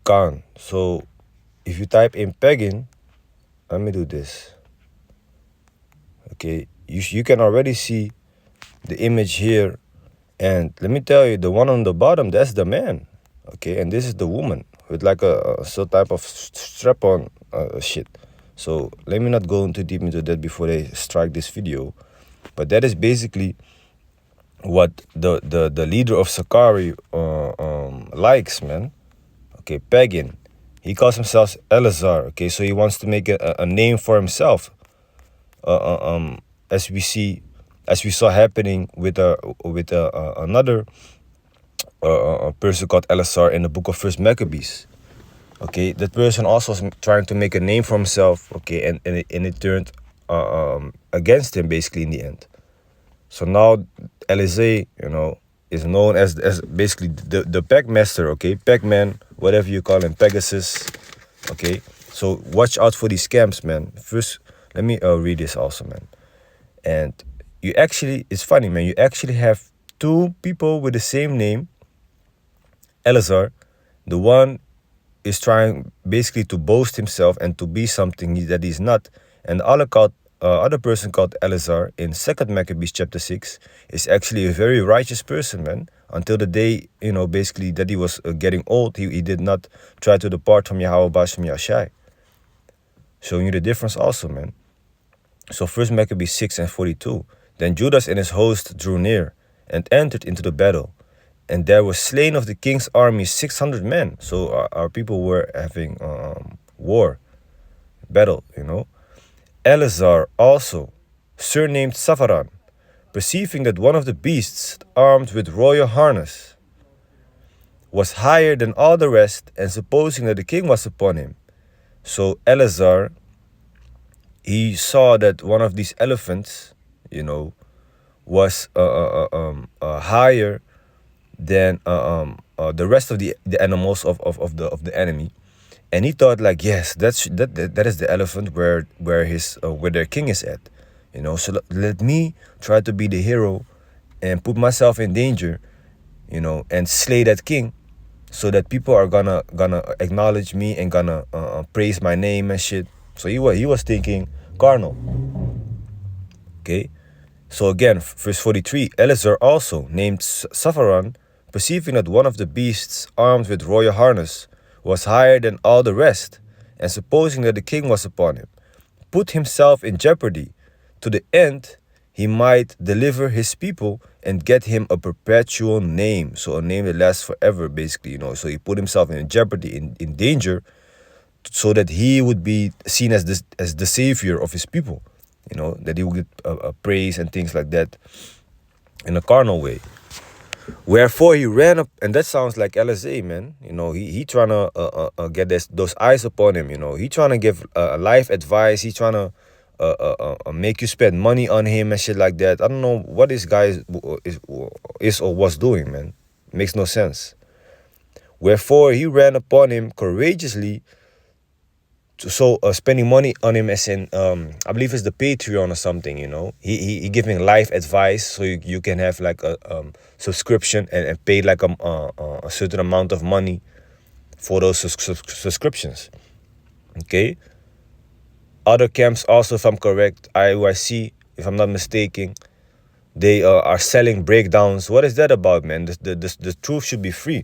Khan. So if you type in pagan, let me do this. Okay, you can already see the image here, and let me tell you, the one on the bottom, that's the man. Okay, and this is the woman with like some type of strap-on shit. So let me not go into deep into that before they strike this video, but that is basically what the leader of SICARII likes, man. Okay, pagan. He calls himself Eleazar. Okay, so he wants to make a name for himself. As we saw happening with another person called Eleazar in the book of First Maccabees. Okay, that person also was trying to make a name for himself. Okay, and it turned against him basically in the end. So now Elysee, is known as basically the Pac-Master. Okay, Pac-Man, whatever you call him, Pegasus. Okay, so watch out for these scams, man. First, let me read this also, man. And it's funny, man. You actually have two people with the same name, Eleazar. The one is trying basically to boast himself and to be something that he's not. And the other person called Eleazar in 2nd Maccabees chapter 6 is actually a very righteous person, man. Until the day, basically that he was getting old, he did not try to depart from Yahweh Bashem Yashai. Showing you the difference also, man. So 1 Maccabees 6:42. Then Judas and his host drew near and entered into the battle. And there was slain of the king's army 600 men. So our people were having battle, Eleazar also, surnamed Sapharan, perceiving that one of the beasts armed with royal harness was higher than all the rest, and supposing that the king was upon him. So Eleazar, he saw that one of these elephants, was higher than the rest of the animals of the enemy, and he thought like, yes, that is the elephant where their king is at, So let me try to be the hero and put myself in danger, and slay that king, so that people are gonna acknowledge me and gonna praise my name and shit. So he was thinking carnal. Okay, so again, verse 43, Eleazar also, named Sapharan, perceiving that one of the beasts armed with royal harness was higher than all the rest, and supposing that the king was upon him, put himself in jeopardy, to the end he might deliver his people and get him a perpetual name. So a name that lasts forever, basically, So he put himself in jeopardy, in danger, so that he would be seen as the savior of his people, that he would get praise and things like that in a carnal way. Wherefore he ran up, and that sounds like Elysee, man. He trying to get those eyes upon him. He trying to give life advice. He trying to make you spend money on him and shit like that. I don't know what this guy is or was doing, man. Makes no sense. Wherefore he ran upon him courageously. So spending money on him, as in I believe it's the Patreon or something, He giving life advice, so you can have like a subscription and pay like a certain amount of money for those subscriptions. Okay. Other camps also, if I'm correct, IUIC, if I'm not mistaken, they are selling breakdowns. What is that about, man? The truth should be free,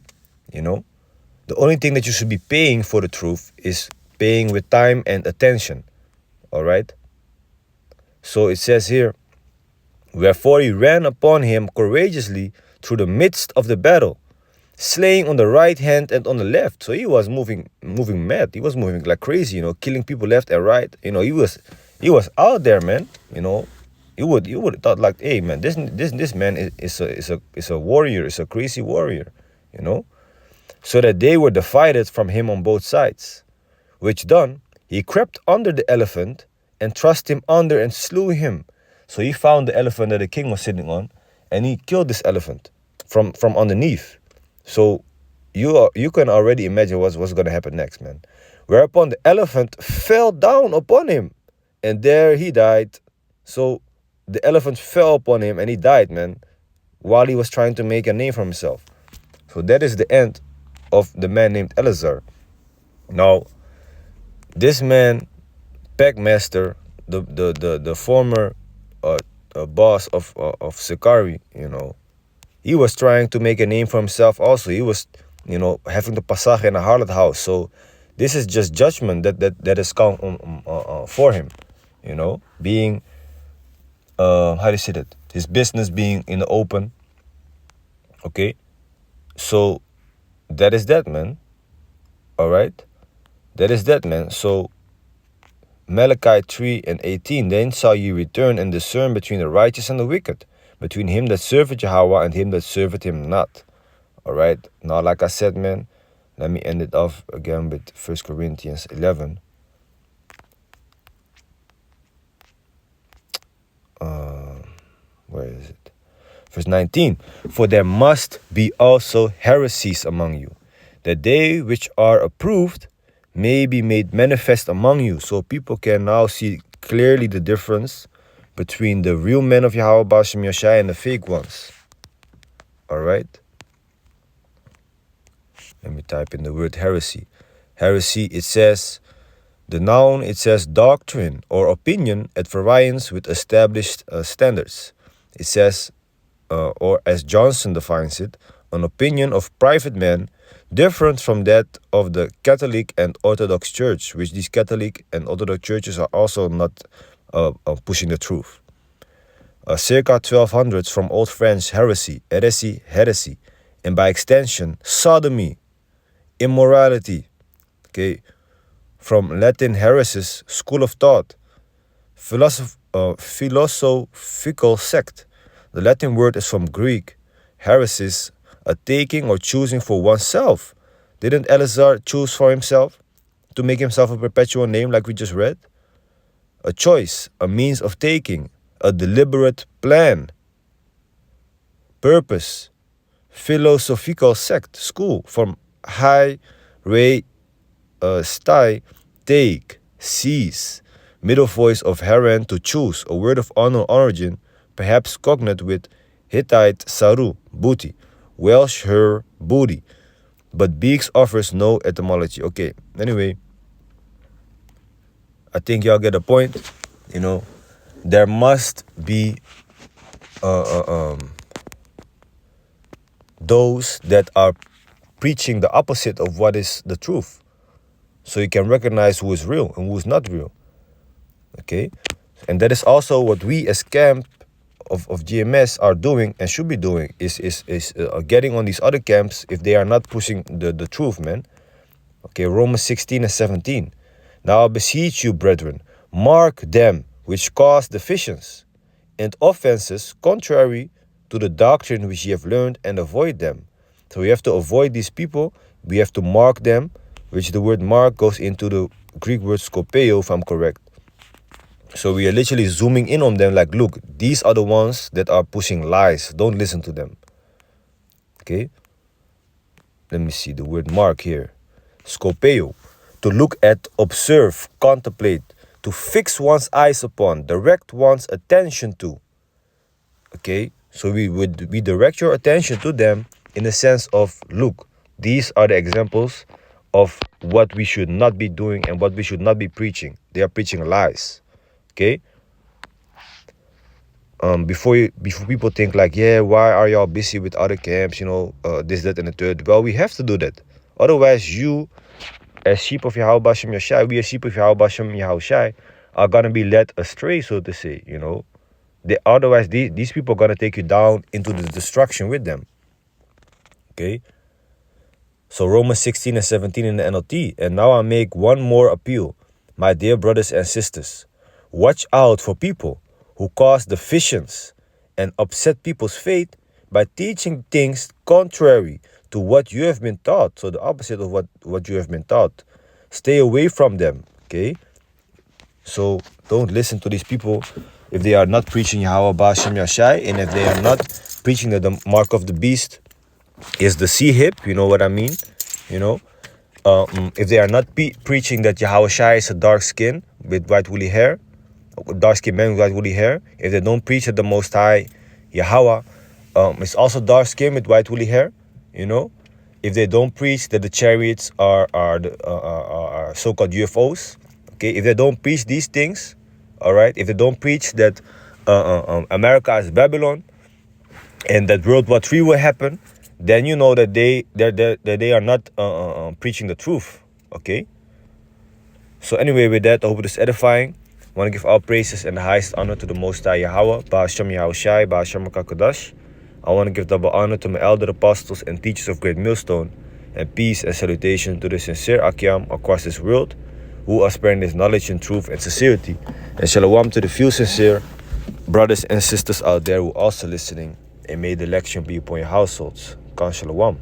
The only thing that you should be paying for the truth is paying with time and attention. All right. So it says here, wherefore he ran upon him courageously through the midst of the battle, slaying on the right hand and on the left. So he was moving mad. He was moving like crazy, killing people left and right. He was out there, man. You would have thought like, hey, man, this man is a warrior, is a crazy warrior, So that they were divided from him on both sides. Which done, he crept under the elephant and thrust him under and slew him. So he found the elephant that the king was sitting on, and he killed this elephant from underneath. So you can already imagine what's going to happen next, man. Whereupon the elephant fell down upon him, and there he died. So the elephant fell upon him and he died, man, while he was trying to make a name for himself. So that is the end of the man named Eleazar. Now, this man, Packmaster, the former boss of SICARII, he was trying to make a name for himself also. He was, having the passage in a harlot house. So this is just judgment that is come for him, being, how do you say that? His business being in the open. Okay, so that is that, man. All right, that is that, man. So Malachi 3:18, then shall ye return and discern between the righteous and the wicked, between him that serveth Yahweh and him that serveth him not. All right, now like I said, man, let me end it off again with 1 Corinthians 11. Where is it? Verse 19, for there must be also heresies among you, that they which are approved may be made manifest among you. So people can now see clearly the difference between the real men of Yahweh Bashem Yoshai and the fake ones. All right. Let me type in the word heresy. Heresy, it says, the noun, it says doctrine or opinion at variance with established standards. It says, or as Johnson defines it, an opinion of private men different from that of the Catholic and Orthodox Church, which these Catholic and Orthodox churches are also not pushing the truth. Circa 1200s from Old French heresy, heresy, and by extension, sodomy, immorality. Okay, from Latin heresis, school of thought, philosophical sect. The Latin word is from Greek, heresis, a taking or choosing for oneself. Didn't Eleazar choose for himself to make himself a perpetual name like we just read? A choice, a means of taking, a deliberate plan, purpose, philosophical sect, school, from stai, take, seize, middle voice of heren, to choose, a word of honor origin, perhaps cognate with Hittite saru, booty, Welsh her, booty, but Beeks offers no etymology. Okay, anyway, I think y'all get the point. There must be those that are preaching the opposite of what is the truth, so you can recognize who is real and who is not real. Okay, and that is also what we as camp of GMS are doing and should be doing, is getting on these other camps if they are not pushing the truth, man. Okay, Romans 16:17. Now I beseech you, brethren, mark them which cause divisions and offenses contrary to the doctrine which ye have learned, and avoid them. So we have to avoid these people. We have to mark them, which the word mark goes into the Greek word skopeo, if I'm correct. So we are literally zooming in on them like, look, these are the ones that are pushing lies. Don't listen to them. Okay? Let me see the word mark here. Skopeo. To look at, observe, contemplate. To fix one's eyes upon. Direct one's attention to. Okay? So we direct your attention to them in the sense of, look, these are the examples of what we should not be doing and what we should not be preaching. They are preaching lies. Okay. Before people think like, yeah, why are y'all busy with other camps? This, that, and the third. Well, we have to do that. Otherwise, you, as sheep of Yahweh Bashem Yashai, we as sheep of Yahweh Bashem Yahushai, are gonna be led astray, so to say. Otherwise, these people are gonna take you down into the destruction with them. Okay. So Romans 16:17 in the NLT. And now I make one more appeal, my dear brothers and sisters. Watch out for people who cause divisions and upset people's faith by teaching things contrary to what you have been taught. So the opposite of what you have been taught. Stay away from them, okay? So don't listen to these people if they are not preaching Yahweh Bashem Yashai, and if they are not preaching that the mark of the beast is the C-hip, you know what I mean? If they are not preaching that Yahweh Shai is a dark skin with white woolly hair, dark-skinned man with white woolly hair, if they don't preach that the Most High Yahweh is also dark-skinned with white woolly hair, if they don't preach that the chariots are so-called UFOs, okay, if they don't preach these things, all right, if they don't preach that America is Babylon and that World War III will happen, then you know that they are not preaching the truth, okay? So anyway, with that, I hope it is edifying. I want to give all praises and the highest honor to the Most High Yahweh, Ba'ashem Yahushai, Ba'ashem HaKadosh. I want to give double honor to my elder apostles and teachers of Great Millstone, and peace and salutation to the sincere Akyam across this world, who are spreading this knowledge and truth and sincerity. And shalom to the few sincere brothers and sisters out there who are also listening, and may the election be upon your households. Khan shalom.